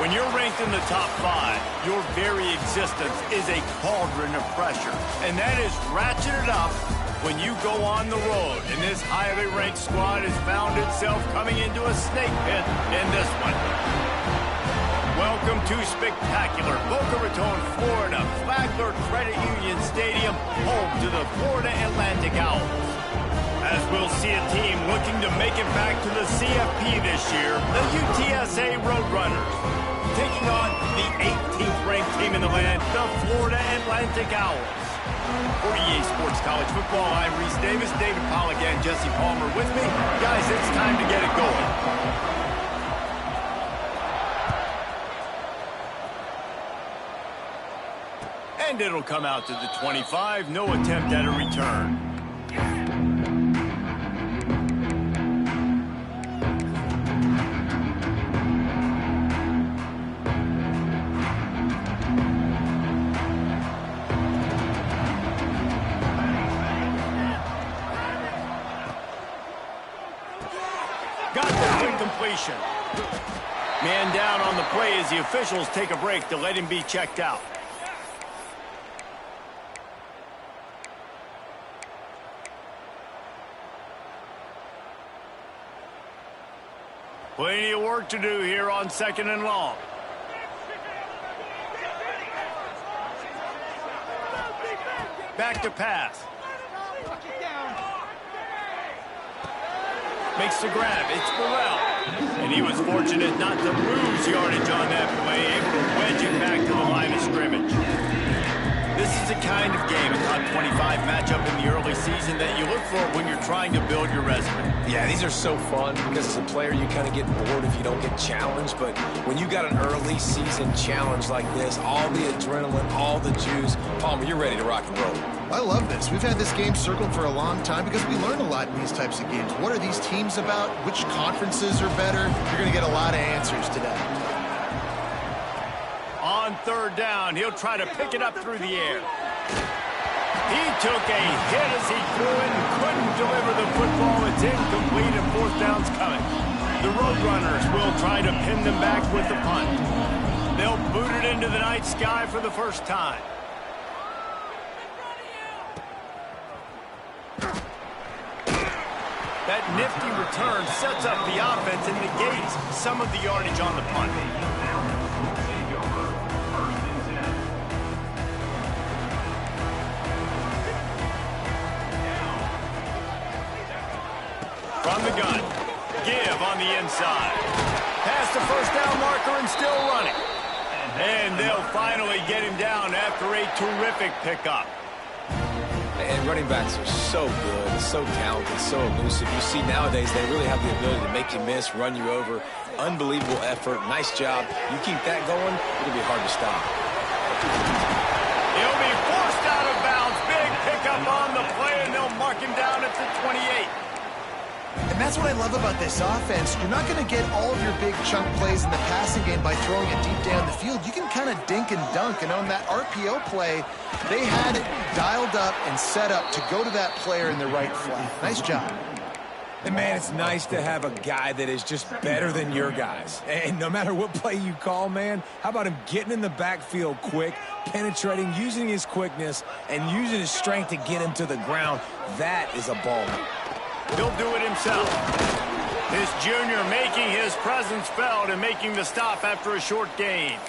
When you're ranked in the top 5, your very existence is a cauldron of pressure. And that is ratcheted up when you go on the road. And this highly ranked squad has found itself coming into a snake pit in this one. Welcome to spectacular Boca Raton, Florida, Flagler Credit Union Stadium, home to the Florida Atlantic Owls. As we'll see a team looking to make it back to the CFP this year, the UTSA Roadrunners, taking on the 18th ranked team in the land, the Florida Atlantic Owls. For EA Sports College Football, I'm Reese Davis, David Pollack, and Jesse Palmer with me. Guys, it's time to get it going. And it'll come out to the 25, no attempt at a return. Got the quick completion. Man down on the play as the officials take a break to let him be checked out. Plenty of work to do here on 2nd and long. Back to pass. Makes the grab. It's Burrell. And he was fortunate not to lose yardage on that play, able to wedge it back to the line of scrimmage. This is the kind of game, a top 25 matchup in the early season, that you look for when you're trying to build your resume. Yeah, these are so fun because as a player you kind of get bored if you don't get challenged, but when you got an early season challenge like this, all the adrenaline, all the juice, Palmer, you're ready to rock and roll. I love this. We've had this game circled for a long time because we learn a lot in these types of games. What are these teams about? Which conferences are better? You're going to get a lot of answers today. On 3rd down, he'll try to pick it up through the air. He took a hit as he threw it and couldn't deliver the football. It's incomplete and 4th down's coming. The Roadrunners will try to pin them back with the punt. They'll boot it into the night sky for the first time. That nifty return sets up the offense and negates some of the yardage on the punt. From the gun, give on the inside. Past the 1st down marker and still running. And they'll finally get him down after a terrific pickup. And running backs are so good, so talented, so elusive. You see nowadays they really have the ability to make you miss, run you over. Unbelievable effort. Nice job. You keep that going, it'll be hard to stop. He'll be forced out of bounds. Big pickup on the play, and they'll mark him down at the 28. And that's what I love about this offense. You're not going to get all of your big chunk plays in the passing game by throwing it deep down the field. You can kind of dink and dunk. And on that RPO play, they had it dialed up and set up to go to that player in the right flat. Nice job. And, man, it's nice to have a guy that is just better than your guys. And no matter what play you call, man, how about him getting in the backfield quick, penetrating, using his quickness, and using his strength to get him to the ground? That is a baller. He'll do it himself. This junior making his presence felt and making the stop after a short gain.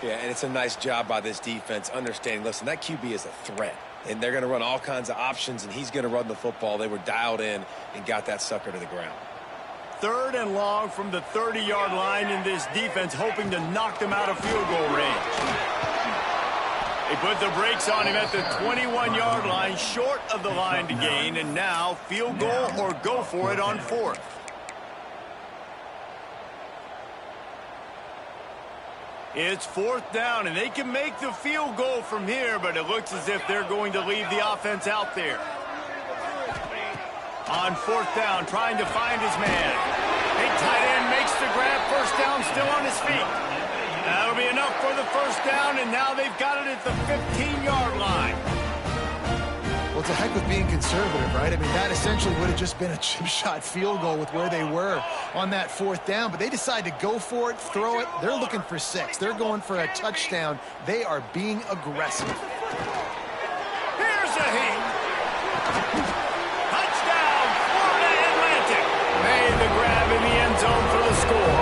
Yeah, and it's a nice job by this defense understanding, listen, that QB is a threat. And they're going to run all kinds of options, and he's going to run the football. They were dialed in and got that sucker to the ground. 3rd and long from the 30-yard line in this defense, hoping to knock them out of field goal range. They put the brakes on him at the 21-yard line, short of the line to gain, and now field goal or go for it on 4th. It's 4th down, and they can make the field goal from here, but it looks as if they're going to leave the offense out there. On 4th down, trying to find his man. Big tight end makes the grab, 1st down, still on his feet. That'll be enough for the 1st down, and now they've got it at the 15-yard line. Well, Well, to heck with being conservative, right? I mean, that essentially would have just been a chip shot field goal with where they were on that 4th down, but they decide to go for it, throw it. They're looking for 6. They're going for a touchdown. They are being aggressive. Here's a hit. Touchdown, Florida Atlantic. Made the grab in the end zone for the score.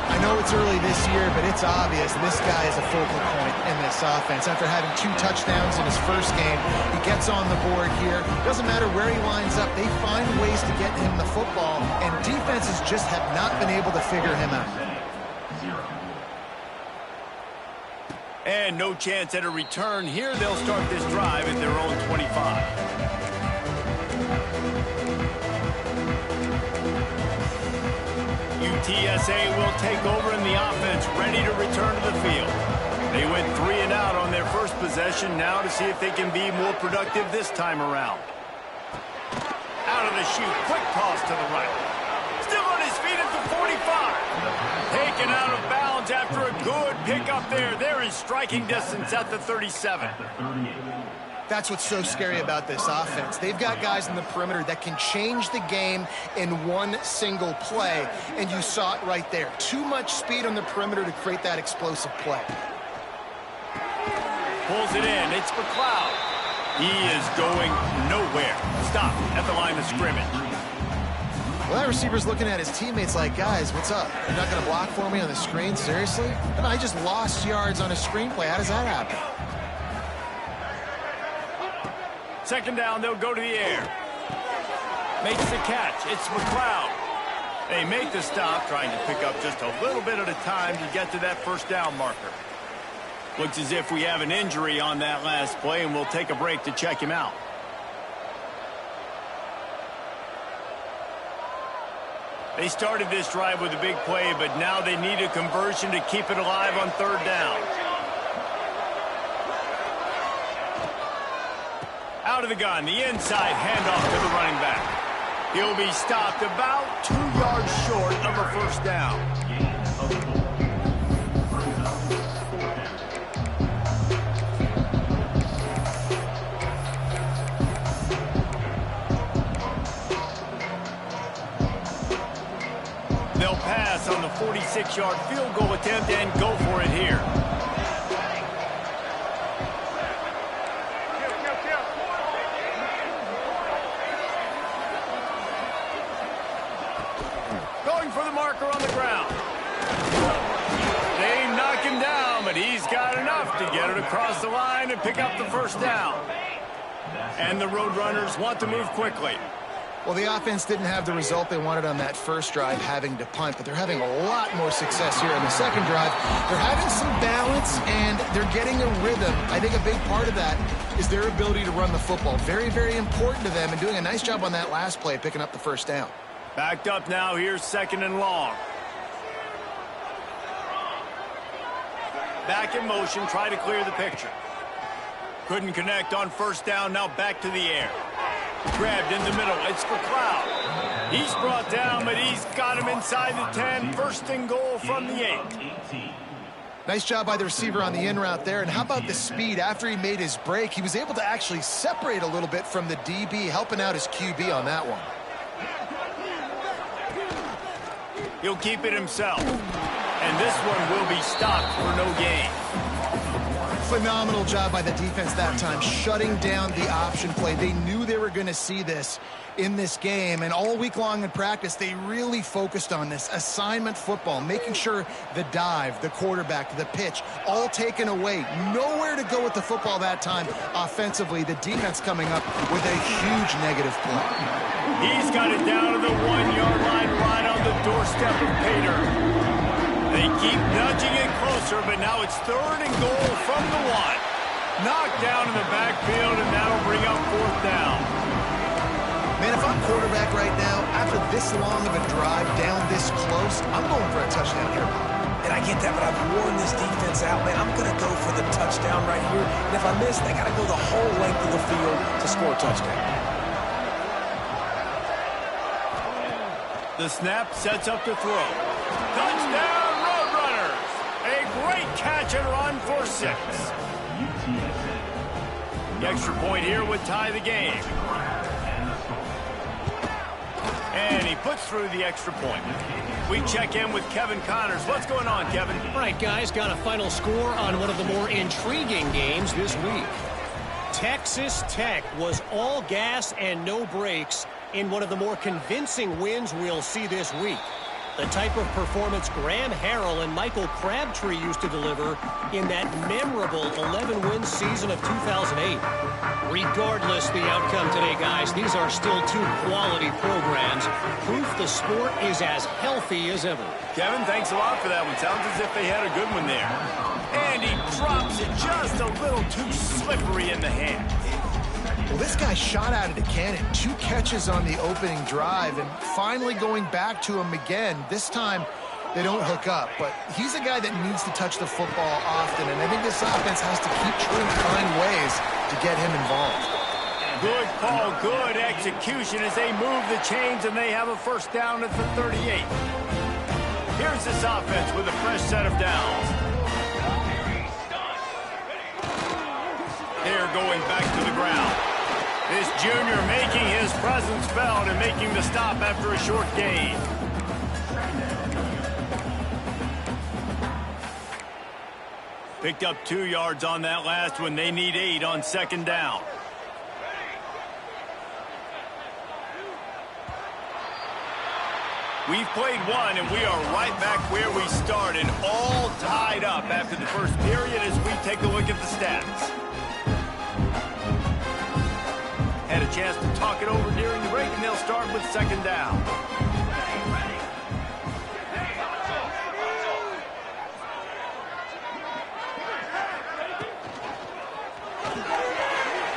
I know it's early this year, but it's obvious this guy is a focal point in this offense. After having 2 touchdowns in his first game, he gets on the board here. Doesn't matter where he lines up, they find ways to get him the football, and defenses just have not been able to figure him out. And no chance at a return here. They'll start this drive at their own 25. UTSA will take over in the offense, ready to return to the field. They went 3 and out on their first possession, now to see if they can be more productive this time around. Out of the chute, quick toss to the right. Still on his feet at the 45. Taken out of bounds after a good pickup there. They're in striking distance at the 37. That's what's so scary about this offense. They've got guys in the perimeter that can change the game in one single play, and you saw it right there. Too much speed on the perimeter to create that explosive play. Pulls it in. It's McLeod. He is going nowhere. Stop at the line of scrimmage. Well, that receiver's looking at his teammates like, guys, what's up? You're not going to block for me on the screen? Seriously? And I just lost yards on a screenplay. How does that happen? Second down, they'll go to the air. Makes the catch. It's McLeod. They make the stop, trying to pick up just a little bit at a time to get to that first down marker. Looks as if we have an injury on that last play, and we'll take a break to check him out. They started this drive with a big play, but now they need a conversion to keep it alive on 3rd down. Out of the gun, the inside handoff to the running back. He'll be stopped about 2 yards short of a first down. They'll pass on the 46-yard field goal attempt and go for it here. Going for the marker on the ground. They knock him down, but he's got enough to get it across the line and pick up the first down. And the Roadrunners want to move quickly. Well, the offense didn't have the result they wanted on that first drive, having to punt, but they're having a lot more success here on the second drive. They're having some balance, and they're getting a rhythm. I think a big part of that is their ability to run the football. Very, very important to them, and doing a nice job on that last play, picking up the first down. Backed up now, here's 2nd and long. Back in motion, try to clear the picture. Couldn't connect on first down, now back to the air. Grabbed in the middle, it's McLeod. He's brought down, but he's got him inside the 10. 1st and goal from the 8. Nice job by the receiver on the in route there. And how about the speed? After he made his break, he was able to actually separate a little bit from the DB, helping out his QB on that one. He'll keep it himself. And this one will be stopped for no gain. Phenomenal job by the defense that time, shutting down the option play. They knew they were going to see this in this game, and all week long in practice, they really focused on this assignment football, making sure the dive, the quarterback, the pitch, all taken away. Nowhere to go with the football that time offensively. The defense coming up with a huge negative play. He's got it down to the 1-yard line, right on the doorstep of Pater. They keep nudging it closer, but now it's 3rd and goal from the 1. Knocked down in the backfield, and that'll bring up 4th down. Man, if I'm quarterback right now, after this long of a drive down this close, I'm going for a touchdown here. And I get that, but I've worn this defense out, man. I'm going to go for the touchdown right here. And if I miss, they got to go the whole length of the field to score a touchdown. The snap sets up to throw. Touchdown! A great catch and run for 6. The extra point here would tie the game. And he puts through the extra point. We check in with Kevin Connors. What's going on, Kevin? All right, guys, got a final score on one of the more intriguing games this week. Texas Tech was all gas and no brakes in one of the more convincing wins we'll see this week. The type of performance Graham Harrell and Michael Crabtree used to deliver in that memorable 11-win season of 2008. Regardless the outcome today, guys, these are still two quality programs. Proof the sport is as healthy as ever. Kevin, thanks a lot for that one. Sounds as if they had a good one there. And he drops it just a little too slippery in the hand. Well, this guy shot out of the cannon. 2 catches on the opening drive, and finally going back to him again. This time, they don't hook up, but he's a guy that needs to touch the football often, and I think this offense has to keep trying to find ways to get him involved. Good call, good execution as they move the chains, and they have a first down at the 38. Here's this offense with a fresh set of downs. They're going back to the ground. This junior making his presence felt and making the stop after a short gain. Picked up 2 yards on that last one. They need 8 on second down. We've played one, and we are right back where we started, all tied up after the first period as we take a look at the stats. Had a chance to talk it over during the break, and they'll start with second down.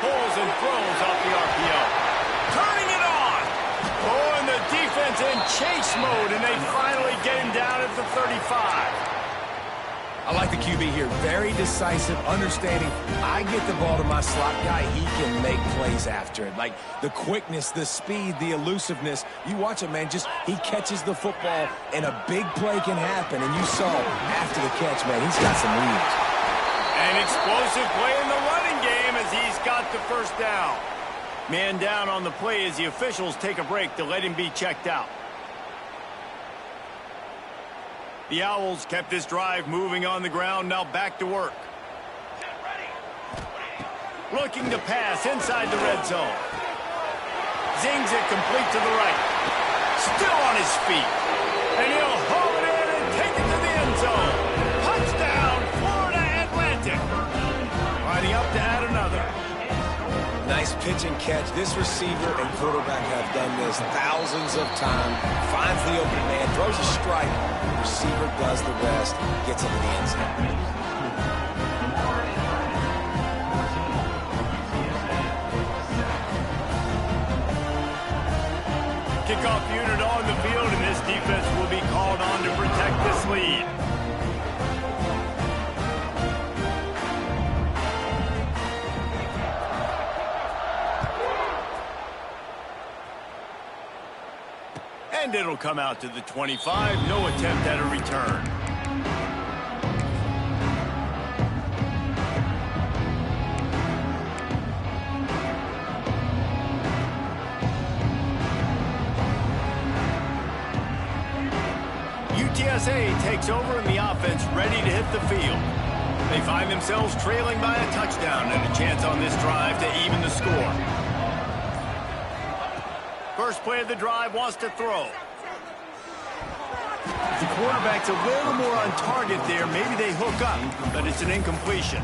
Pulls and throws off the RPO. Turning it on! Oh, and the defense in chase mode, and they finally get him down at the 35. I like the QB here. Very decisive, understanding. I get the ball to my slot guy. He can make plays after it. Like the quickness, the speed, the elusiveness. You watch it, man. Just he catches the football, and a big play can happen. And you saw after the catch, man, he's got some wheels. An explosive play in the running game as he's got the first down. Man down on the play as the officials take a break to let him be checked out. The Owls kept this drive moving on the ground, now back to work. Looking to pass inside the red zone. Zings it complete to the right. Still on his feet. And he'll haul it in and take it to the end zone. Touchdown, Florida Atlantic. Riding up to add another. Nice pitch and catch. This receiver and quarterback have done this thousands of times. Finds the open man, throws a strike. The receiver does the rest, gets into the end zone. Kickoff unit on the field, and this defense will be called on to protect this lead. And it'll come out to the 25. No attempt at a return. UTSA takes over and the offense ready to hit the field. They find themselves trailing by a touchdown and a chance on this drive to even the score. First play of the drive wants to throw. The quarterback's a little more on target there. Maybe they hook up, but it's an incompletion.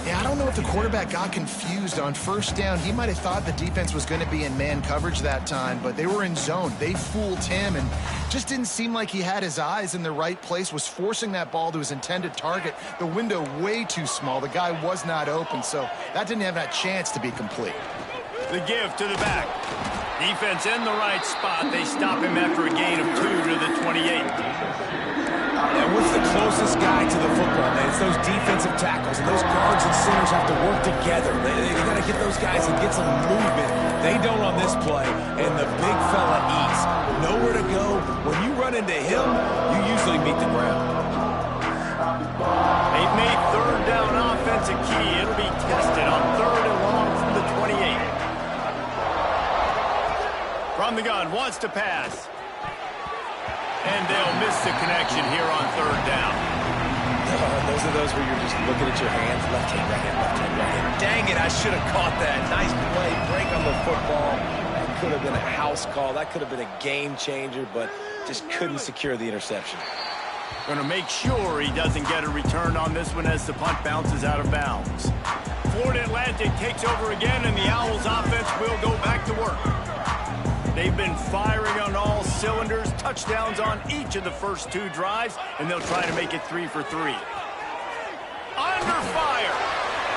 Yeah, I don't know if the quarterback got confused on first down. He might have thought the defense was going to be in man coverage that time, but they were in zone. They fooled him and just didn't seem like he had his eyes in the right place, was forcing that ball to his intended target. The window way too small. The guy was not open, so that didn't have that chance to be complete. The give to the back. Defense in the right spot. They stop him after a gain of 2 to the 28. And what's the closest guy to the football, man? It's those defensive tackles, and those guards and centers have to work together. They got to get those guys and get some movement. They don't on this play, and the big fella eats. Nowhere to go. When you run into him, you usually meet the ground. They've made third down offense a key. It'll be tested on 3rd and long. the gun, wants to pass. And they'll miss the connection here on third down. Those are those where you're just looking at your hands. Left hand, right hand, left hand, right hand. Dang it, I should have caught that. Nice play, break on the football. That could have been a house call. That could have been a game changer, but just couldn't secure the interception. Going to make sure he doesn't get a return on this one as the punt bounces out of bounds. Florida Atlantic takes over again, and the Owls offense will go back to work. They've been firing on all cylinders, touchdowns on each of the first 2 drives, and they'll try to make it 3 for 3. Under fire.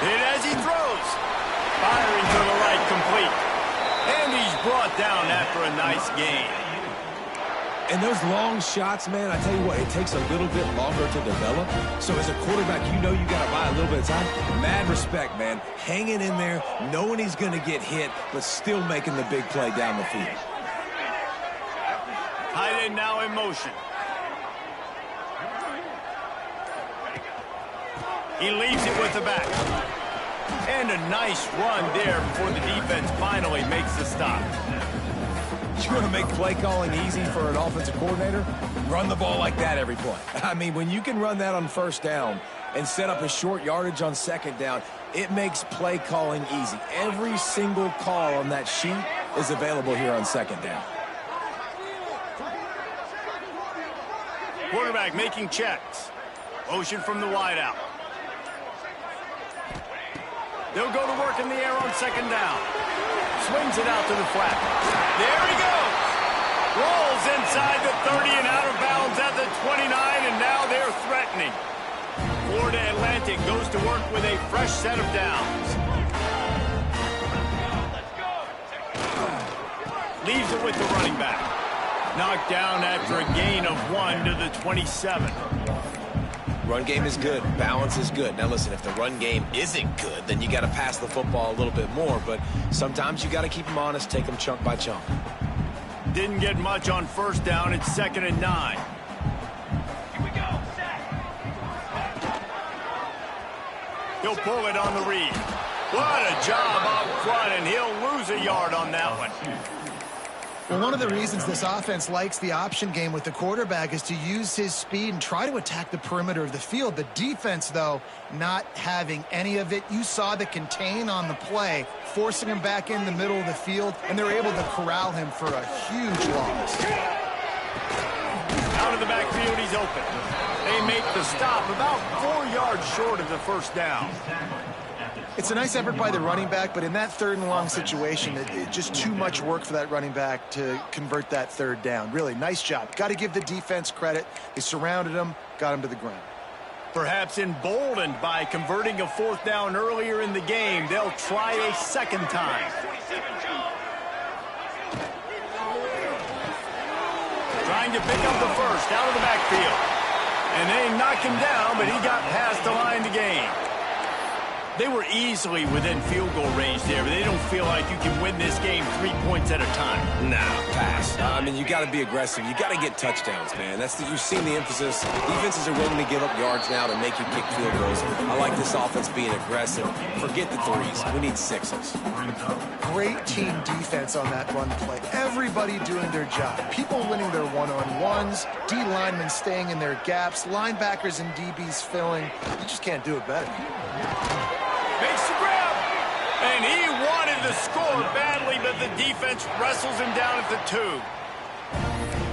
Hit as he throws. Firing to the right, complete. And he's brought down after a nice gain. And those long shots, man, I tell you what, it takes a little bit longer to develop. So as a quarterback, you know you got to buy a little bit of time. Mad respect, man. Hanging in there, knowing he's going to get hit, but still making the big play down the field. Tight end now in motion. He leaves it with the back. And a nice run there before the defense finally makes the stop. You want to make play calling easy for an offensive coordinator? Run the ball like that every play. I mean, when you can run that on first down and set up a short yardage on second down, it makes play calling easy. Every single call on that sheet is available here on second down. Quarterback making checks. Motion from the wideout. They'll go to work in the air on second down. Swings it out to the flat. There he goes. Rolls inside the 30 and out of bounds at the 29, and now they're threatening. Florida Atlantic goes to work with a fresh set of downs. Leaves it with the running back. Knocked down after a gain of 1 to the 27. Run game is good. Balance is good. Now, listen, if the run game isn't good, then you got to pass the football a little bit more. But sometimes you got to keep them honest, take them chunk by chunk. Didn't get much on first down. It's 2nd and 9. Here we go. He'll pull it on the read. What a job up front, and he'll lose a yard on that one. Well, one of the reasons this offense likes the option game with the quarterback is to use his speed and try to attack the perimeter of the field. The defense, though, not having any of it. You saw the contain on the play, forcing him back in the middle of the field, and they're able to corral him for a huge loss. Out of the backfield, he's open. They make the stop about 4 yards short of the first down. It's a nice effort by the running back, but in that 3rd and long situation, it's just too much work for that running back to convert that 3rd down. Really, nice job. Got to give the defense credit. They surrounded him, got him to the ground. Perhaps emboldened by converting a 4th down earlier in the game, they'll try a 2nd time. Trying to pick up the first out of the backfield. And they knock him down, but he got past the line to gain. They were easily within field goal range there, but they don't feel like you can win this game 3 points at a time. Nah, pass. I mean, you got to be aggressive. You got to get touchdowns, man. You've seen the emphasis. Defenses are willing to give up yards now to make you kick field goals. I like this offense being aggressive. Forget the 3s. We need 6s. Great team defense on that run play. Everybody doing their job. People winning their one-on-ones, D linemen staying in their gaps, linebackers and DBs filling. You just can't do it better. Makes the grab, and he wanted to score badly, but the defense wrestles him down at the 2.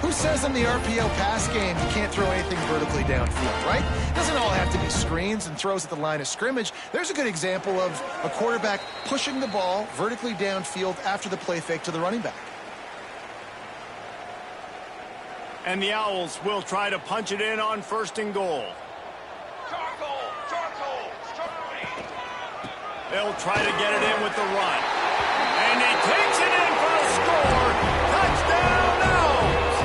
Who says in the RPO pass game you can't throw anything vertically downfield, right? It doesn't all have to be screens and throws at the line of scrimmage. There's a good example of a quarterback pushing the ball vertically downfield after the play fake to the running back. And the Owls will try to punch it in on 1st and goal. They'll try to get it in with the run. And he takes it in for a score. Touchdown, Owls!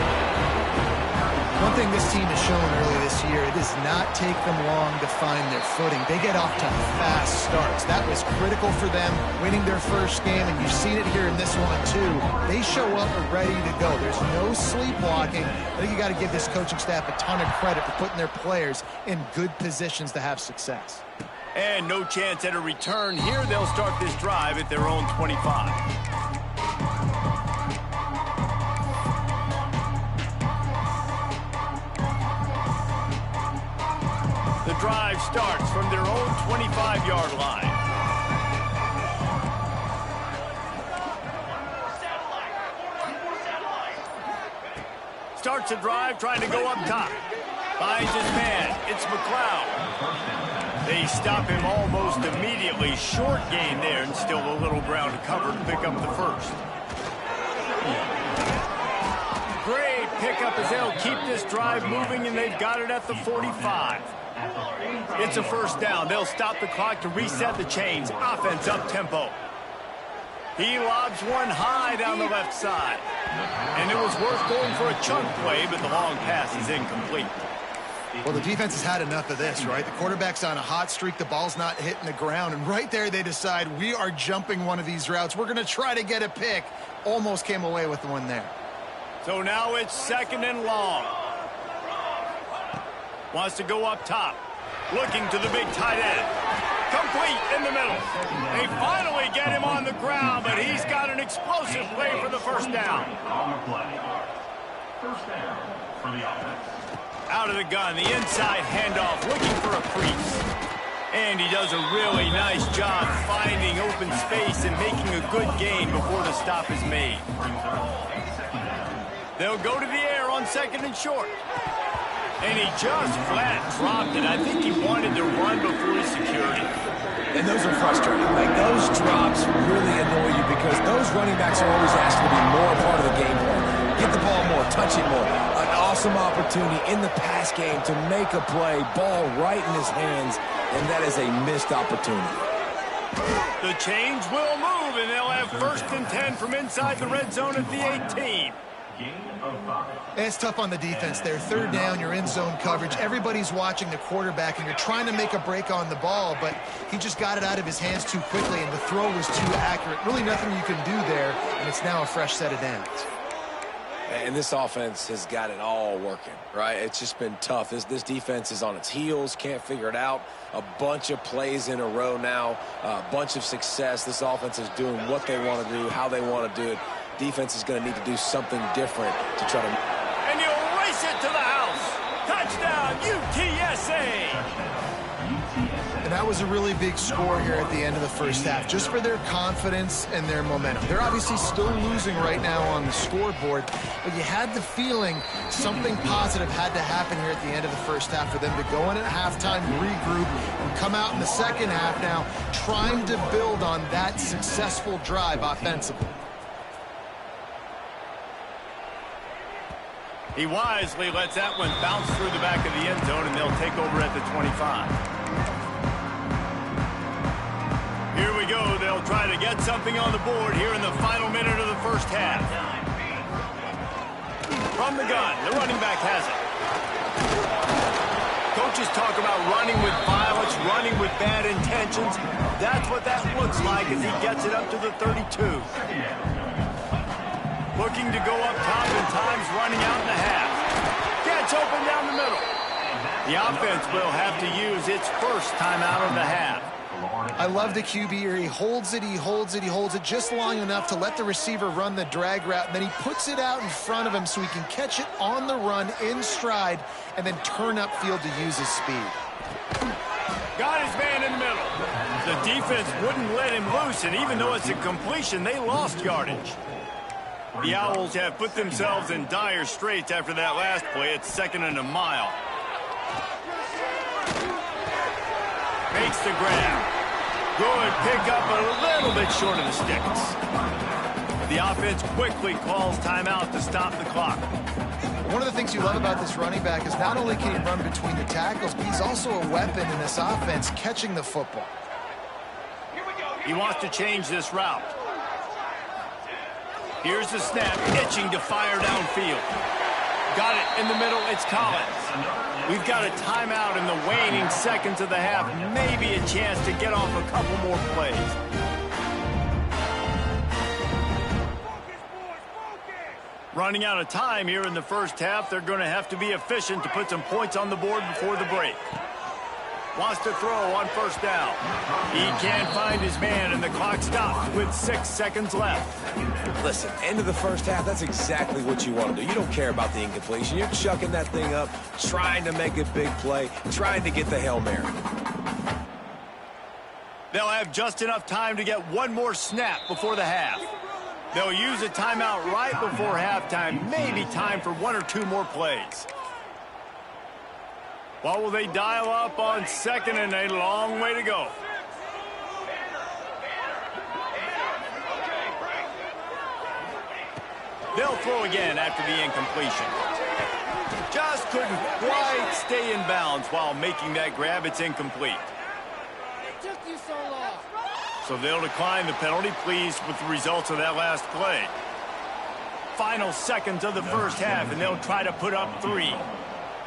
One thing this team has shown early this year, it does not take them long to find their footing. They get off to fast starts. That was critical for them, winning their first game, and you've seen it here in this one, too. They show up ready to go. There's no sleepwalking. I think you got to give this coaching staff a ton of credit for putting their players in good positions to have success. And no chance at a return here. They'll start this drive at their own 25. drive starts from their own 25-yard line. Starts a drive trying to go up top. Finds his man. It's McLeod. They stop him almost immediately. Short gain there and still a little ground to cover to pick up the first. Great pickup as they'll keep this drive moving, and they've got it at the 45. It's a first down. They'll stop the clock to reset the chains. Offense up tempo. He lobs one high down the left side. And it was worth going for a chunk play, but the long pass is incomplete. Well, the defense has had enough of this, right? The quarterback's on a hot streak. The ball's not hitting the ground. And right there, they decide, we are jumping one of these routes. We're going to try to get a pick. Almost came away with the one there. So now it's second and long. Wants to go up top. Looking to the big tight end. Complete in the middle. They finally get him on the ground, but he's got an explosive play for the first down. First down for the offense. Out of the gun, the inside handoff, looking for a crease. And he does a really nice job finding open space and making a good gain before the stop is made. They'll go to the air on second and short. And he just flat dropped it. I think he wanted to run before he secured it. And those are frustrating. Like, those drops really annoy you because those running backs are always asked to be more a part of the game plan. Get the ball more, touch it more. An awesome opportunity in the pass game to make a play, ball right in his hands, and that is a missed opportunity. The chains will move, and they'll have first and 10 from inside the red zone at the 18. It's tough on the defense there. Third down, you're in zone coverage. Everybody's watching the quarterback, and you're trying to make a break on the ball, but he just got it out of his hands too quickly, and the throw was too accurate. Really nothing you can do there, and it's now a fresh set of downs. And this offense has got it all working, right? It's just been tough. This defense is on its heels, can't figure it out. A bunch of plays in a row now, a bunch of success. This offense is doing what they want to do, how they want to do it. Defense is going to need to do something different to try to... And you'll race it to the house. Touchdown, UTSA. And that was a really big score here at the end of the first half, just for their confidence and their momentum. They're obviously still losing right now on the scoreboard, but you had the feeling something positive had to happen here at the end of the first half for them to go in at halftime, regroup, and come out in the second half now trying to build on that successful drive offensively. He wisely lets that one bounce through the back of the end zone, and they'll take over at the 25. Here we go. They'll try to get something on the board here in the final minute of the first half. From the gun, the running back has it. Coaches talk about running with violence, running with bad intentions. That's what that looks like as he gets it up to the 32. Looking to go up top, and time's running out in the half. Gets open down the middle. The offense will have to use its first timeout of the half. I love the QB here. He holds it, he holds it, he holds it just long enough to let the receiver run the drag route, and then he puts it out in front of him so he can catch it on the run in stride and then turn upfield to use his speed. Got his man in the middle. The defense wouldn't let him loose, and even though it's a completion, they lost yardage. The Owls have put themselves in dire straits after that last play. It's second and a mile. Makes the grab. Good pickup, a little bit short of the sticks. The offense quickly calls timeout to stop the clock. One of the things you love about this running back is not only can he run between the tackles, but he's also a weapon in this offense catching the football. He wants to change this route. Here's the snap, itching to fire downfield. Got it in the middle, it's Collins. We've got a timeout in the waning seconds of the half. Maybe a chance to get off a couple more plays. Running out of time here in the first half. They're going to have to be efficient to put some points on the board before the break. Wants to throw on first down. He can't find his man, and the clock stops with 6 seconds left. Listen, end of the first half, that's exactly what you want to do. You don't care about the incompletion. You're chucking that thing up, trying to make a big play, trying to get the Hail Mary. They'll have just enough time to get one more snap before the half. They'll use a timeout right before halftime, maybe time for 1 or 2 more plays. What will they dial up on second and a long way to go? They'll throw again after the incompletion. Just couldn't quite stay in bounds while making that grab. It's incomplete. It took you so long. So they'll decline the penalty, pleased with the results of that last play. Final seconds of the first half, and they'll try to put up 3.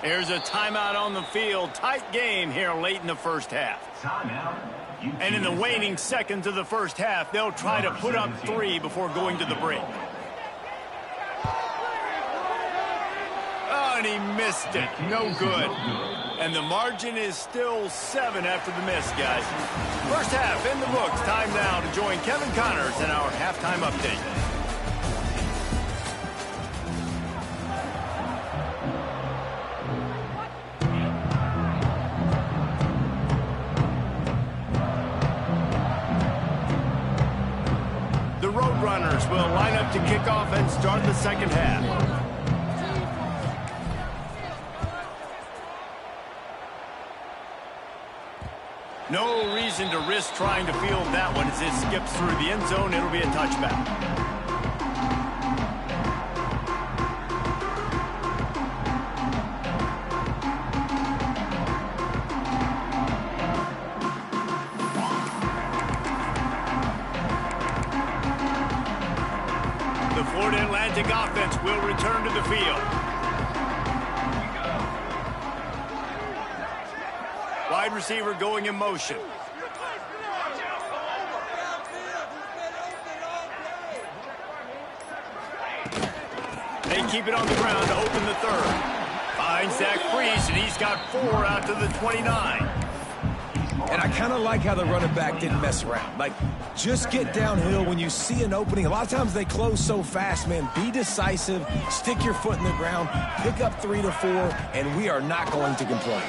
There's a timeout on the field. Tight game here late in the first half. And in the waning seconds of the first half, they'll try to put up 3 before going to the break. Oh, and he missed it. No good. And the margin is still 7 after the miss, guys. First half in the books. Time now to join Kevin Connors in our halftime update. The Roadrunners will line up to kick off and start the second half. No reason to risk trying to field that one as it skips through the end zone. It'll be a touchback. The Florida Atlantic offense will return to the field. Wide receiver going in motion. They keep it on the ground to open the third. Finds Zach Freeze, and he's got 4 out to the 29. And I kind of like how the running back didn't mess around. Like, just get downhill when you see an opening. A lot of times they close so fast, man. Be decisive, stick your foot in the ground, pick up 3 to 4, and we are not going to complain.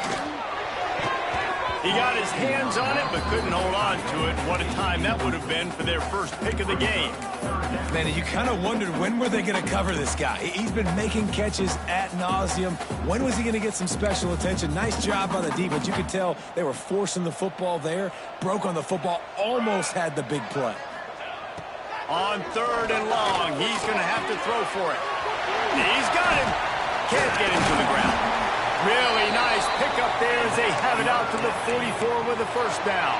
He got his hands on it, but couldn't hold on to it. What a time that would have been for their first pick of the game. Man, you kind of wondered, when were they going to cover this guy? He's been making catches ad nauseum. When was he going to get some special attention? Nice job by the defense. You could tell they were forcing the football there. Broke on the football, almost had the big play. On 3rd and long, he's going to have to throw for it. He's got him. Can't get him to the ground. Really nice pickup there as they have it out to the 44 with a first down.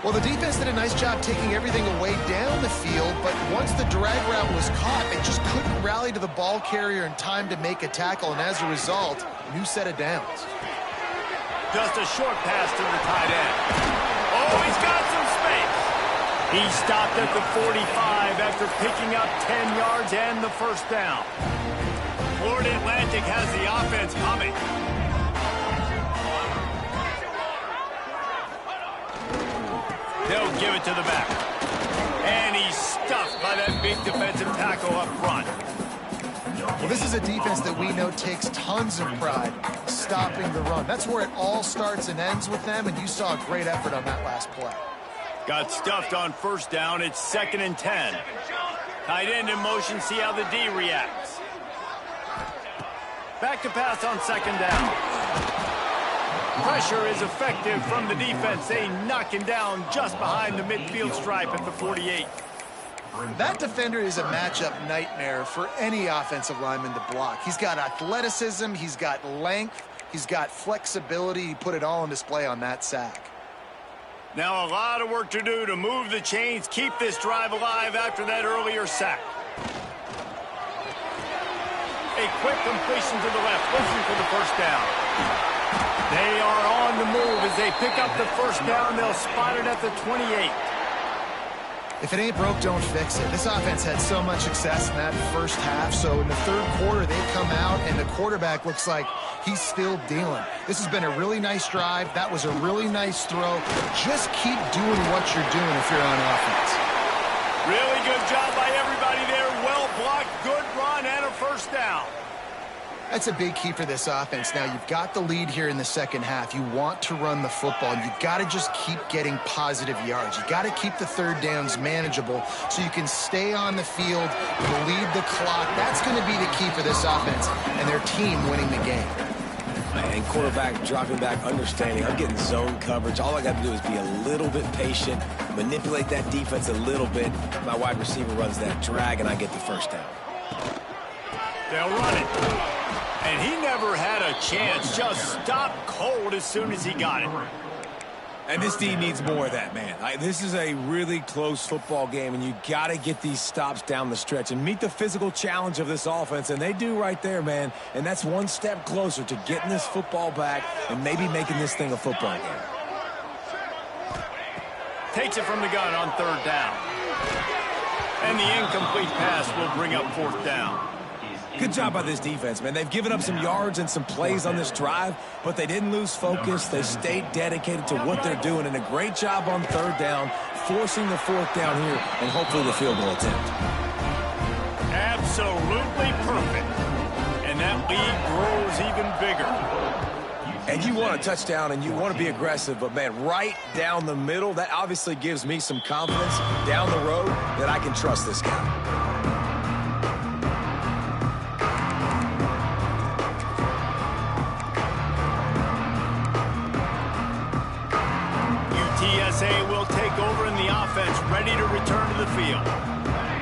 Well, the defense did a nice job taking everything away down the field, but once the drag route was caught, they just couldn't rally to the ball carrier in time to make a tackle, and as a result, new set of downs. Just a short pass to the tight end. Oh, he's got some space. He stopped at the 45 after picking up 10 yards and the first down. Florida Atlantic has the offense humming. They'll give it to the back. And he's stuffed by that big defensive tackle up front. Well, this is a defense that we know takes tons of pride stopping the run. That's where it all starts and ends with them, and you saw a great effort on that last play. Got stuffed on first down. It's 2nd and 10. Tight end in motion. See how the D reacts. Back to pass on 2nd down. Pressure is effective from the defense. They knock him down just behind the midfield stripe at the 48. That defender is a matchup nightmare for any offensive lineman to block. He's got athleticism, he's got length, he's got flexibility. He put it all on display on that sack. Now a lot of work to do to move the chains, keep this drive alive after that earlier sack. A quick completion to the left, looking for the first down. They are on the move as they pick up the first down. They'll spot it at the 28. If it ain't broke, don't fix it. This offense had so much success in that first half, so in the third quarter, they come out, and the quarterback looks like he's still dealing. This has been a really nice drive. That was a really nice throw. Just keep doing what you're doing if you're on offense. Really good job by everybody there. Well blocked, good run, and a first down. That's a big key for this offense. Now, you've got the lead here in the second half. You want to run the football. You've got to just keep getting positive yards. You've got to keep the third downs manageable so you can stay on the field, bleed the clock. That's going to be the key for this offense and their team winning the game. And quarterback dropping back, understanding I'm getting zone coverage. All I got to do is be a little bit patient, manipulate that defense a little bit. My wide receiver runs that drag, and I get the first down. They'll run it. And he never had a chance. Just stopped cold as soon as he got it. And this D needs more of that, man. This is a really close football game, and you got to get these stops down the stretch and meet the physical challenge of this offense, and they do right there, man. And that's one step closer to getting this football back and maybe making this thing a football game. Takes it from the gun on third down. And the incomplete pass will bring up fourth down. Good job by this defense, man. They've given up some yards and some plays on this drive, but they didn't lose focus. They stayed dedicated to what they're doing, and a great job on third down, forcing the fourth down here, and hopefully the field goal attempt. Absolutely perfect. And that lead grows even bigger. And you want a touchdown, and you want to be aggressive, but, man, right down the middle, that obviously gives me some confidence down the road that I can trust this guy. Will take over in the offense, ready to return to the field.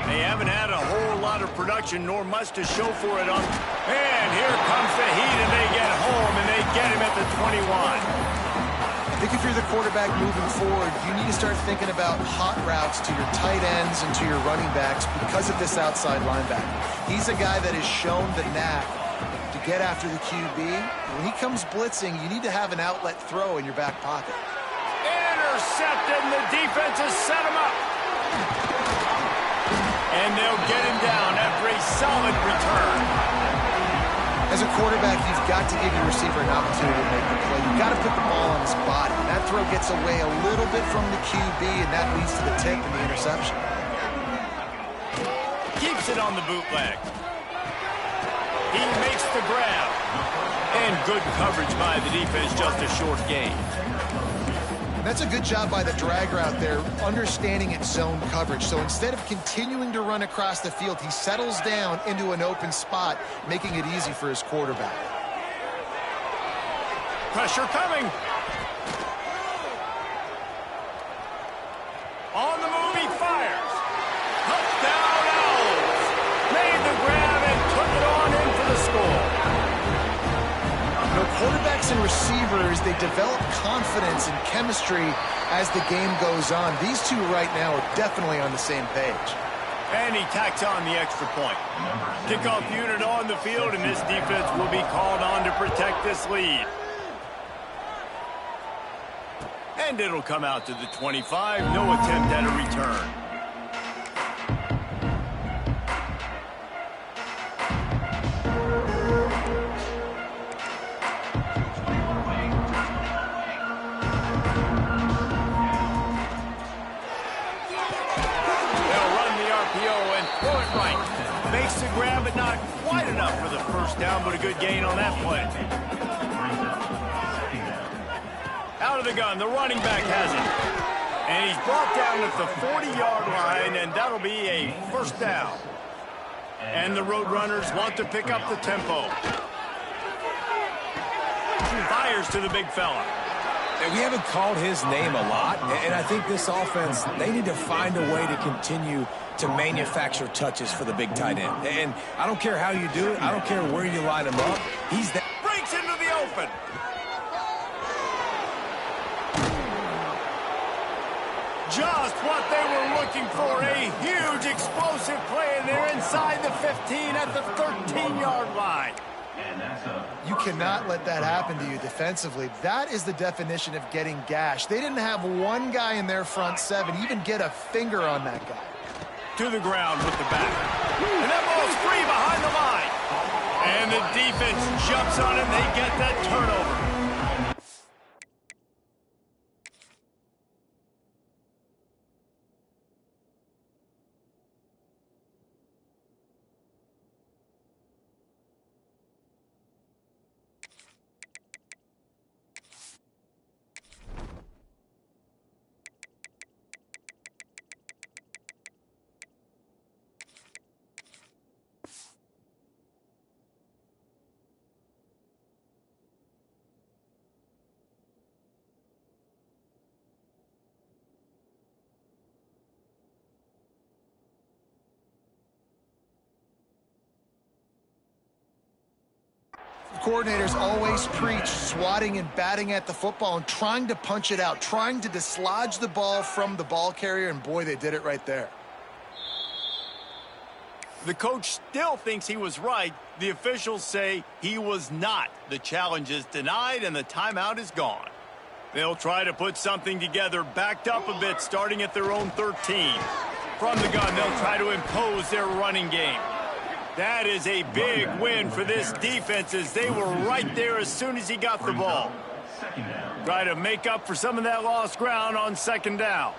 They haven't had a whole lot of production, nor much to show for it on. And here comes the heat, and they get home, and they get him at the 21. I think if you're the quarterback moving forward, you need to start thinking about hot routes to your tight ends and to your running backs because of this outside linebacker. He's a guy that has shown the knack to get after the QB. When he comes blitzing, you need to have an outlet throw in your back pocket. Intercepted, and the defense has set him up. And they'll get him down after a solid return. As a quarterback, you've got to give your receiver an opportunity to make the play. You've got to put the ball on his body. That throw gets away a little bit from the QB, and that leads to the tip and the interception. Keeps it on the bootleg. He makes the grab. And good coverage by the defense, just a short gain. That's a good job by the drag route there, understanding its zone coverage. So instead of continuing to run across the field, he settles down into an open spot, making it easy for his quarterback. Pressure coming. On the move, he fires. Touchdown Owls. Made the grab and took it on in for the score. Quarterbacks and receivers, they develop confidence and chemistry as the game goes on. These two right now are definitely on the same page. And he tacks on the extra point. Kickoff unit on the field, and this defense will be called on to protect this lead. And it'll come out to the 25. No attempt at a return. Makes the grab, but not quite enough for the first down, but a good gain on that play. Out of the gun, the running back has it. And he's brought down at the 40-yard line, and that'll be a first down. And the Roadrunners want to pick up the tempo. Fires to the big fella. And we haven't called his name a lot, and I think this offense, they need to find a way to continue to manufacture touches for the big tight end. And I don't care how you do it. I don't care where you line him up. He's that. Breaks into the open. Just what they were looking for. A huge explosive play, and they're inside the 15 at the 13-yard line. And that's a... You cannot let that happen to you defensively. That is the definition of getting gashed. They didn't have one guy in their front seven even get a finger on that guy. To the ground with the back. And that ball's free behind the line. And the defense jumps on it. They get that turnover. Coordinators always preach swatting and batting at the football and trying to punch it out, trying to dislodge the ball from the ball carrier, and boy, they did it right there. The coach still thinks he was right. The officials say he was not. The challenge is denied and the timeout is gone. They'll try to put something together, backed up a bit, starting at their own 13. From the gun, they'll try to impose their running game. That is a big win for this defense as they were right there as soon as he got the ball. Try to make up for some of that lost ground on second down.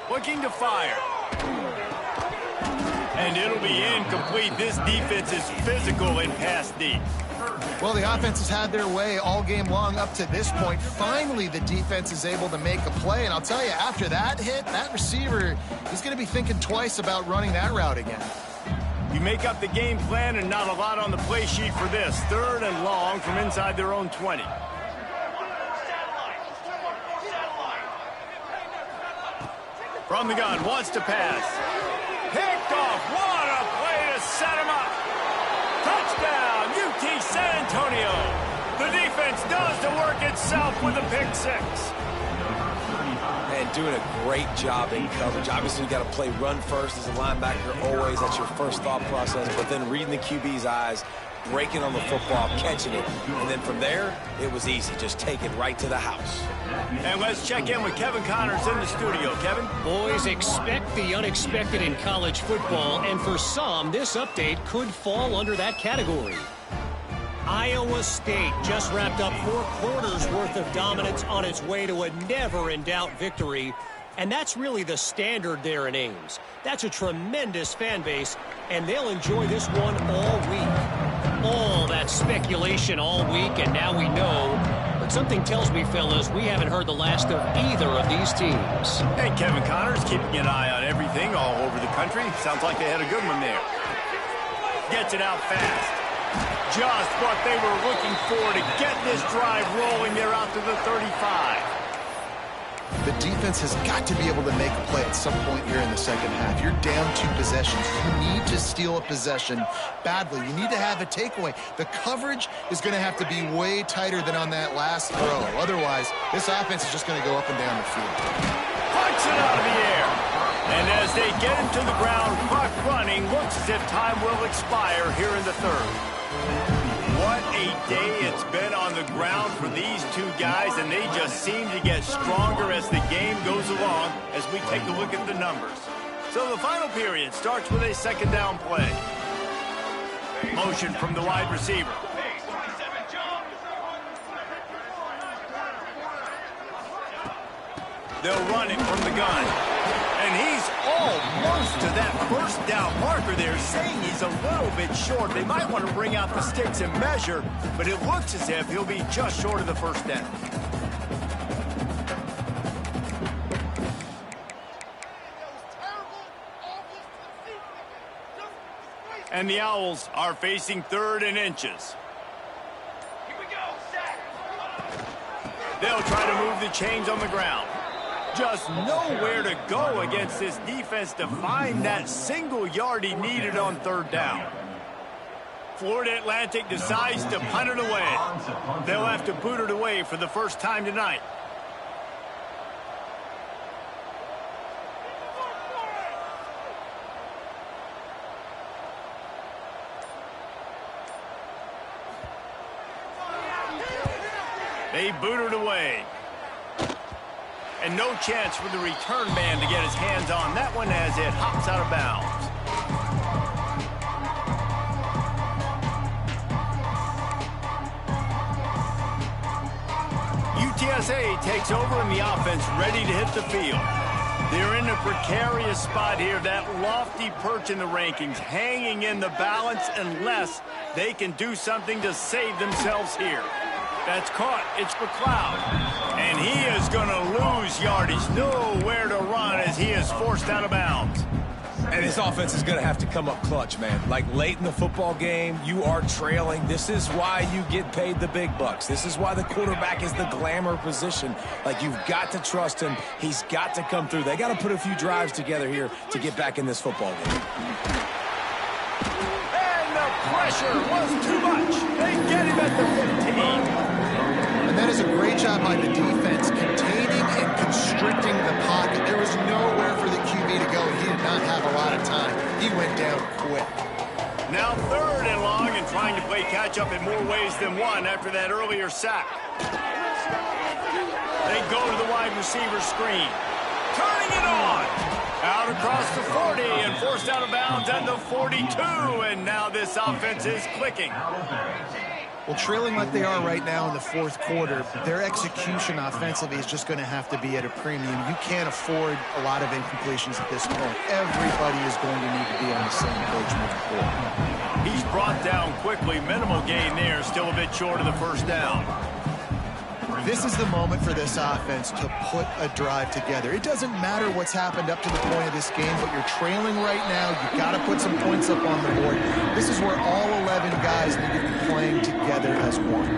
Looking to fire. And it'll be incomplete. This defense is physical and pass deep. Well, the offense has had their way all game long up to this point. Finally, the defense is able to make a play. And I'll tell you, after that hit, that receiver, he's going to be thinking twice about running that route again. You make up the game plan and not a lot on the play sheet for this. Third and long from inside their own 20. From the gun, wants to pass. Picked off. What a play to set him up. Touchdown, UT San Antonio. The defense does the work itself with a pick six. And doing a great job in coverage. Obviously, you got to play run first as a linebacker always. That's your first thought process. But then reading the QB's eyes, breaking on the football, catching it. And then from there, it was easy. Just take it right to the house. And let's check in with Kevin Connors in the studio. Kevin? Boys, expect the unexpected in college football, and for some, this update could fall under that category. Iowa State just wrapped up 4 quarters worth of dominance on its way to a never-in-doubt victory. And that's really the standard there in Ames. That's a tremendous fan base, and they'll enjoy this one all week. All that speculation all week, and now we know. But something tells me, fellas, we haven't heard the last of either of these teams. Hey, Kevin Connors keeping an eye on everything all over the country. Sounds like they had a good one there. Gets it out fast. Just what they were looking for to get this drive rolling there out to the 35. The defense has got to be able to make a play at some point here in the second half. You're down 2 possessions. You need to steal a possession badly. You need to have a takeaway. The coverage is going to have to be way tighter than on that last throw. Otherwise, this offense is just going to go up and down the field. Punch it out of the air. And as they get him to the ground, clock running, looks as if time will expire here in the third. What a day it's been on the ground for these two guys, and they just seem to get stronger as the game goes along as we take a look at the numbers. So the final period starts with a second down play. Motion from the wide receiver. They'll run it from the gun. And he's almost to that first down marker there, saying he's a little bit short. They might want to bring out the sticks and measure, but it looks as if he'll be just short of the first down. And the Owls are facing 3rd and inches. Here we go, Zach. They'll try to move the chains on the ground. Just nowhere to go against this defense to find that single yard he needed on 3rd down. Florida Atlantic decides to punt it away. They'll have to boot it away for the first time tonight. They boot it away. And no chance for the return man to get his hands on that one as it hops out of bounds. UTSA takes over in the offense, ready to hit the field. They're in a precarious spot here, that lofty perch in the rankings, hanging in the balance unless they can do something to save themselves here. That's caught. It's McLeod. And he is going to lose yardage. Nowhere to run as he is forced out of bounds. And this offense is going to have to come up clutch, man. Like late in the football game, you are trailing. This is why you get paid the big bucks. This is why the quarterback is the glamour position. Like, you've got to trust him. He's got to come through. They got to put a few drives together here to get back in this football game. And the pressure was too much. They get him at the 15. And that is a great job by the defense, containing and constricting the pocket. There was nowhere for the QB to go. He did not have a lot of time. He went down quick. Now 3rd and long and trying to play catch-up in more ways than one after that earlier sack. They go to the wide receiver screen. Turning it on. Out across the 40 and forced out of bounds at the 42. And now this offense is clicking. Well, trailing like they are right now in the 4th quarter, their execution offensively is just going to have to be at a premium. You can't afford a lot of incompletions at this point. Everybody is going to need to be on the same page moving forward. He's brought down quickly. Minimal gain there. Still a bit short of the first down. This is the moment for this offense to put a drive together. It doesn't matter what's happened up to the point of this game, but you're trailing right now. You've got to put some points up on the board. This is where all 11 guys need to be playing together as one.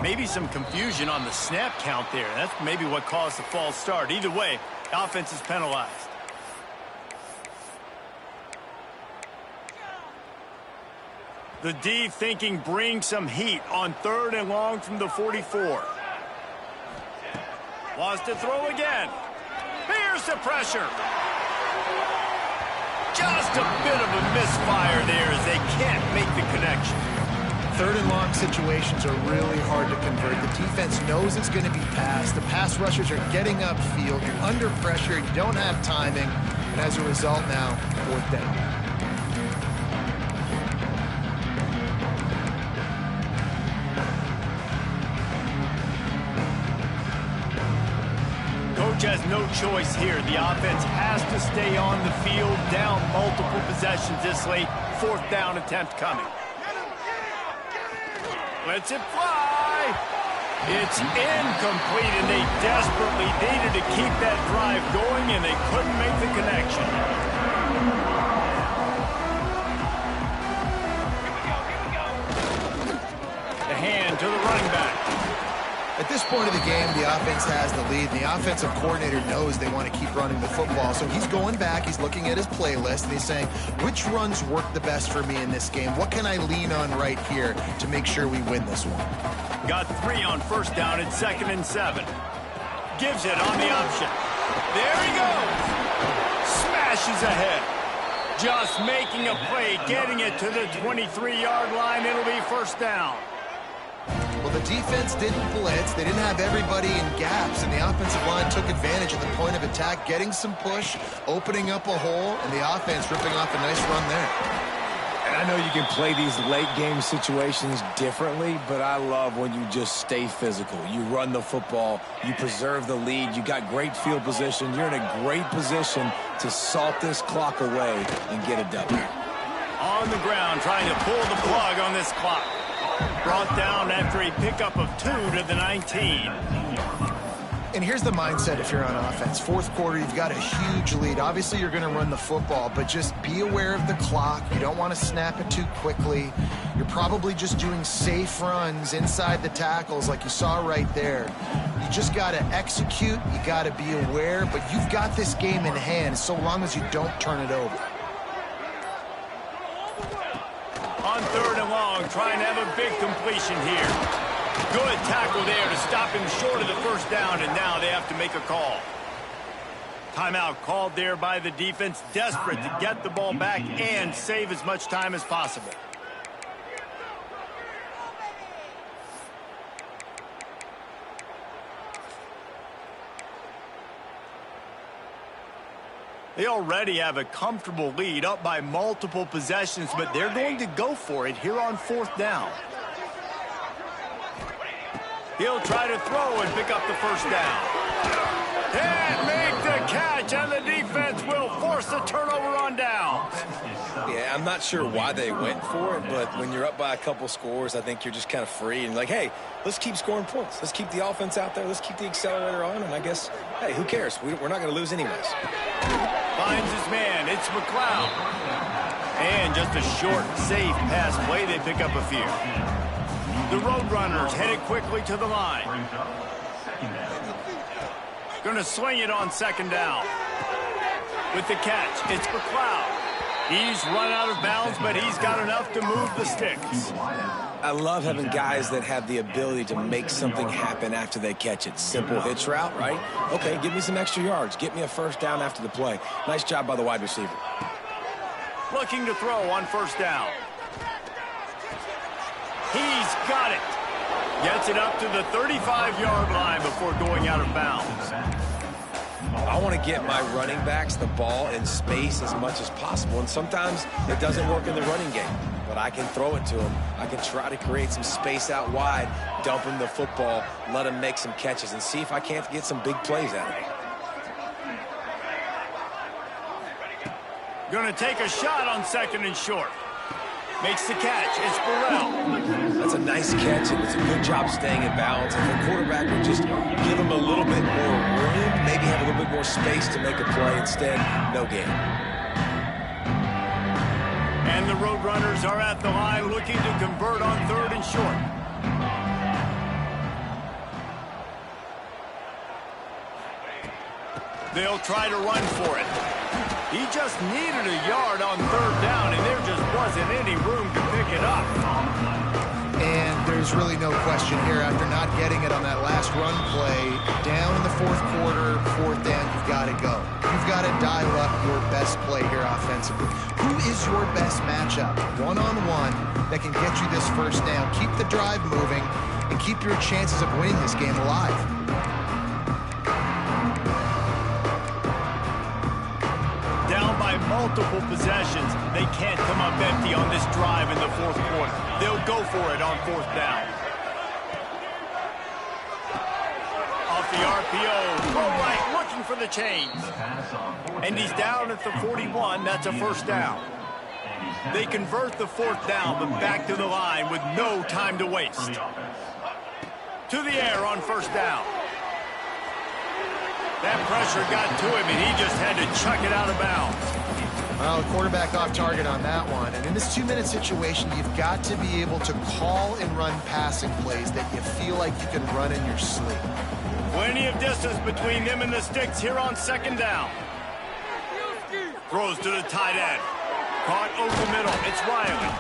Maybe some confusion on the snap count there. That's maybe what caused the false start. Either way, offense is penalized. The D thinking bring some heat on 3rd and long from the 44. Wants to throw again. Here's the pressure. Just a bit of a misfire there as they can't make the connection. 3rd and long situations are really hard to convert. The defense knows it's going to be passed. The pass rushers are getting upfield. You're under pressure. You don't have timing. And as a result now, 4th down. Coach has no choice here. The offense has to stay on the field, down multiple possessions this late. 4th down attempt coming. Lets it fly. It's incomplete, and they desperately needed to keep that drive going, and they couldn't make the connection. The hand to the running back. At this point of the game, the offense has the lead, and the offensive coordinator knows they want to keep running the football. So he's going back, he's looking at his playlist, and he's saying, which runs work the best for me in this game? What can I lean on right here to make sure we win this one? Got 3 on 1st down at 2nd and 7. Gives it on the option. There he goes. Smashes ahead. Just making a play, getting it to the 23-yard line. It'll be 1st down. Well, the defense didn't blitz. They didn't have everybody in gaps, and the offensive line took advantage of the point of attack, getting some push, opening up a hole, and the offense ripping off a nice run there. And I know you can play these late game situations differently, but I love when you just stay physical. You run the football, you preserve the lead, you got great field position. You're in a great position to salt this clock away and get a W. On the ground, trying to pull the plug on this clock. Brought down after a pickup of 2 to the 19. And here's the mindset if you're on offense. 4th quarter, you've got a huge lead. Obviously, you're going to run the football, but just be aware of the clock. You don't want to snap it too quickly. You're probably just doing safe runs inside the tackles like you saw right there. You just got to execute. You got to be aware, but you've got this game in hand so long as you don't turn it over. On 3rd and long, trying to have a big completion here. Good tackle there to stop him short of the 1st down, and now they have to make a call. Timeout called there by the defense, desperate to get the ball back and save as much time as possible. They already have a comfortable lead, up by multiple possessions, but they're going to go for it here on 4th down. He'll try to throw and pick up the first down. And make the catch, and the defense will force the turnover on downs. Yeah, I'm not sure why they went for it, but when you're up by a couple scores, I think you're just kind of free and like, hey, let's keep scoring points. Let's keep the offense out there. Let's keep the accelerator on, and I guess, hey, who cares? We're not going to lose anyways. Finds his man. It's McLeod. And just a short, safe pass play. They pick up a few. The Roadrunners headed quickly to the line. Going to swing it on 2nd down. With the catch, it's McLeod. He's run out of bounds, but he's got enough to move the sticks. I love having guys that have the ability to make something happen after they catch it. Simple hitch route, right? Okay, give me some extra yards. Get me a first down after the play. Nice job by the wide receiver. Looking to throw on 1st down. He's got it. Gets it up to the 35-yard line before going out of bounds. I want to get my running backs the ball in space as much as possible, and sometimes it doesn't work in the running game, but I can throw it to them. I can try to create some space out wide, dump him the football, let him make some catches, and see if I can't get some big plays out of it. Going to take a shot on 2nd and short. Makes the catch. It's Burrell. That's a nice catch, and it's a good job staying in balance. If the quarterback would just give him a little bit more room, maybe have a little bit more space to make a play. Instead, no gain. And the Roadrunners are at the line looking to convert on 3rd and short. They'll try to run for it. He just needed a yard on 3rd down, and there just wasn't any room to pick it up. And there's really no question here, after not getting it on that last run play, down in the 4th quarter, 4th down, you've got to go. You've got to dial up your best play here offensively. Who is your best matchup, one-on-one, that can get you this first down? Keep the drive moving and keep your chances of winning this game alive. Down by multiple possessions, they can't come up empty on this drive in the 4th quarter. They'll go for it on 4th down. Off the RPO, throw right, looking for the chains. And he's down at the 41. That's a first down. They convert the 4th down, but back to the line with no time to waste. To the air on 1st down. That pressure got to him, and he just had to chuck it out of bounds. Well, the quarterback off target on that one. And in this 2-minute situation, you've got to be able to call and run passing plays that you feel like you can run in your sleep. Plenty of distance between them and the sticks here on 2nd down. Throws to the tight end. Caught over middle. It's Riley.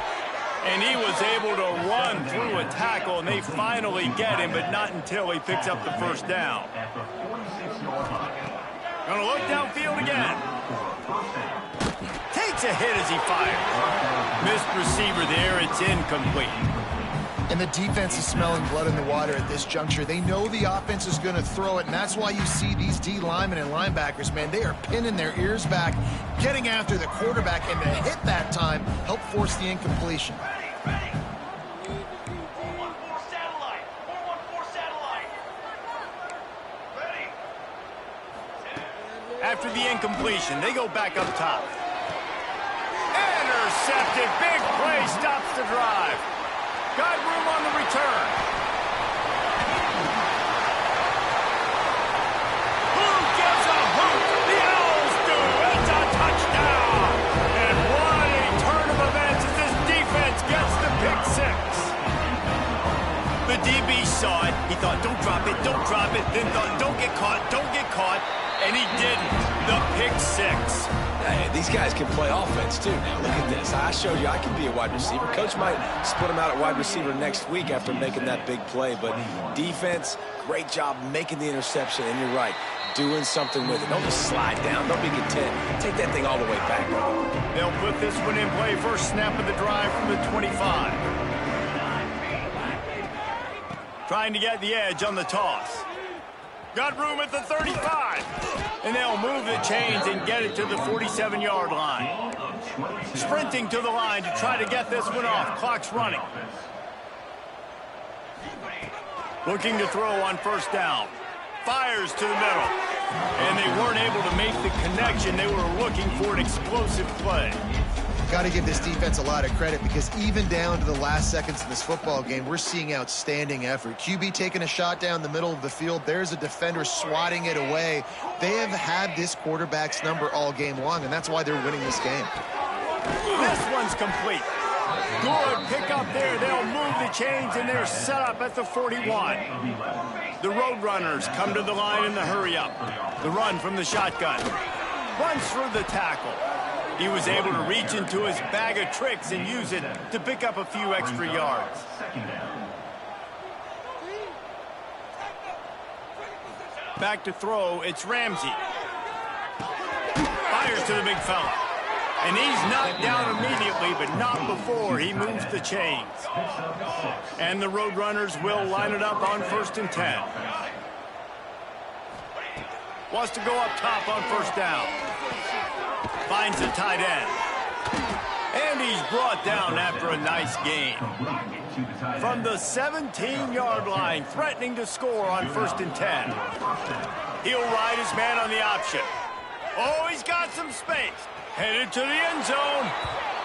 And he was able to run through a tackle, and they finally get him, but not until he picks up the first down. Gonna look downfield again. Takes a hit as he fires. Missed receiver there. It's incomplete. And the defense is smelling blood in the water at this juncture. They know the offense is going to throw it, and that's why you see these D linemen and linebackers, man, they are pinning their ears back, getting after the quarterback, and to hit that time, help force the incompletion. After the incompletion, they go back up top. Intercepted. Big play stops the drive. Got room on the return. Who gives a hoot? The Owls do. It's a touchdown. And what a turn of events as this defense gets the pick six. The DB saw it. He thought, don't drop it, don't drop it. Then thought, don't get caught, don't get caught. And he didn't. The pick six. Hey, these guys can play offense, too. Now, look at this. I showed you I can be a wide receiver. Coach might split him out at wide receiver next week after making that big play. But defense, great job making the interception. And you're right, doing something with it. Don't just slide down. Don't be content. Take that thing all the way back. They'll put this one in play. First snap of the drive from the 25. Trying to get the edge on the toss. Got room at the 35. And they'll move the chains and get it to the 47-yard line. Sprinting to the line to try to get this one off. Clock's running. Looking to throw on first down. Fires to the middle. And they weren't able to make the connection. They were looking for an explosive play. Got to give this defense a lot of credit because even down to the last seconds of this football game, we're seeing outstanding effort. QB taking a shot down the middle of the field. There's a defender swatting it away. They have had this quarterback's number all game long, and that's why they're winning this game. This one's complete. Good pick up there. They'll move the chains, and they're set up at the 41. The Roadrunners come to the line in the hurry-up. The run from the shotgun. Runs through the tackle. He was able to reach into his bag of tricks and use it to pick up a few extra yards. Back to throw, it's Ramsey. Fires to the big fella. And he's knocked down immediately, but not before he moves the chains. And the Roadrunners will line it up on 1st and 10. Wants to go up top on first down. Finds the tight end. And he's brought down after a nice gain. From the 17-yard line, threatening to score on 1st and 10. He'll ride his man on the option. Oh, he's got some space. Headed to the end zone.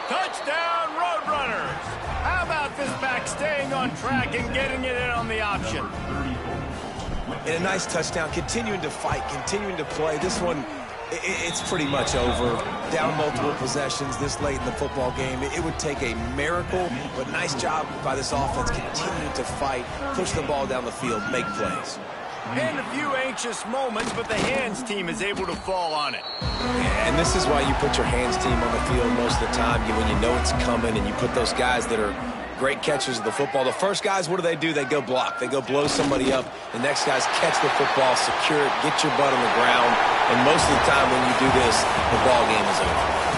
Touchdown, Roadrunners. How about this back staying on track and getting it in on the option? And a nice touchdown, continuing to fight, continuing to play. This one, it's pretty much over. Down multiple possessions this late in the football game. It would take a miracle, but nice job by this offense continuing to fight, push the ball down the field, make plays. And a few anxious moments, but the hands team is able to fall on it. And this is why you put your hands team on the field most of the time. When you know it's coming and you put those guys that are great catchers of the football. The first guys, what do? They go block. They go blow somebody up. The next guys catch the football, secure it, get your butt on the ground. And most of the time when you do this, the ball game is over.